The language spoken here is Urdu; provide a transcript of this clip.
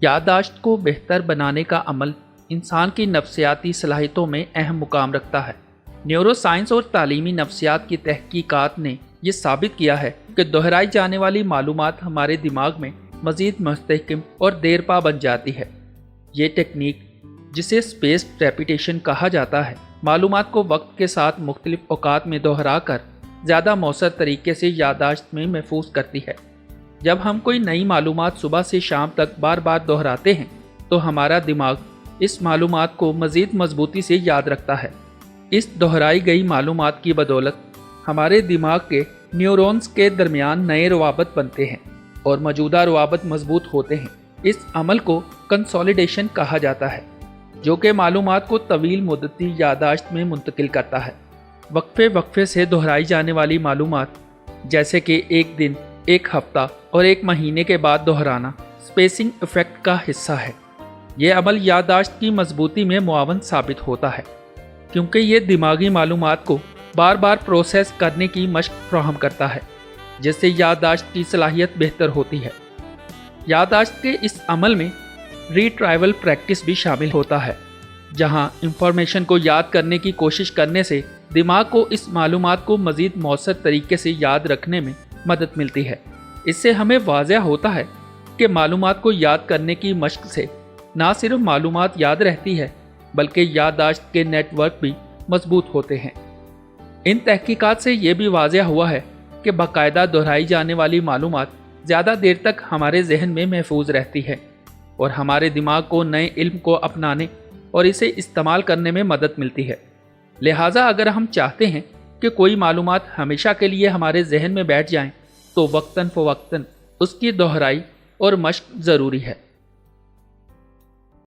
یادداشت کو بہتر بنانے کا عمل انسان کی نفسیاتی صلاحیتوں میں اہم مقام رکھتا ہے۔ نیورو سائنس اور تعلیمی نفسیات کی تحقیقات نے یہ ثابت کیا ہے کہ دہرائی جانے والی معلومات ہمارے دماغ میں مزید مستحکم اور دیرپا بن جاتی ہے۔ یہ ٹیکنیک، جسے اسپیسڈ ریپیٹیشن کہا جاتا ہے، معلومات کو وقت کے ساتھ مختلف اوقات میں دہرا کر زیادہ مؤثر طریقے سے یادداشت میں محفوظ کرتی ہے۔ جب ہم کوئی نئی معلومات صبح سے شام تک بار بار دہراتے ہیں تو ہمارا دماغ اس معلومات کو مزید مضبوطی سے یاد رکھتا ہے۔ اس دہرائی گئی معلومات کی بدولت ہمارے دماغ کے نیورونز کے درمیان نئے روابط بنتے ہیں اور موجودہ روابط مضبوط ہوتے ہیں۔ اس عمل کو کنسولیڈیشن کہا جاتا ہے، جو کہ معلومات کو طویل مدتی یادداشت میں منتقل کرتا ہے۔ وقفے سے دہرائی جانے والی معلومات، جیسے کہ ایک دن، ایک ہفتہ اور ایک مہینے کے بعد دہرانا، اسپیسنگ ایفیکٹ کا حصہ ہے۔ یہ عمل یادداشت کی مضبوطی میں معاون ثابت ہوتا ہے، کیونکہ یہ دماغی معلومات کو بار بار پروسیس کرنے کی مشق فراہم کرتا ہے، جس سے یادداشت کی صلاحیت بہتر ہوتی ہے۔ یادداشت کے اس عمل میں ریٹرائیول پریکٹس بھی شامل ہوتا ہے، جہاں انفارمیشن کو یاد کرنے کی کوشش کرنے سے دماغ کو اس معلومات کو مزید مؤثر طریقے سے یاد رکھنے میں مدد ملتی ہے۔ اس سے ہمیں واضح ہوتا ہے کہ معلومات کو یاد کرنے کی مشق سے نہ صرف معلومات یاد رہتی ہے، بلکہ یادداشت کے نیٹ ورک بھی مضبوط ہوتے ہیں۔ ان تحقیقات سے یہ بھی واضح ہوا ہے کہ باقاعدہ دہرائی جانے والی معلومات زیادہ دیر تک ہمارے ذہن میں محفوظ رہتی ہے اور ہمارے دماغ کو نئے علم کو اپنانے اور اسے استعمال کرنے میں مدد ملتی ہے۔ لہٰذا اگر ہم چاہتے ہیں کہ کوئی معلومات ہمیشہ کے لیے ہمارے ذہن میں بیٹھ جائیں تو وقتاً فوقتاً اس کی دہرائی اور مشق ضروری ہے۔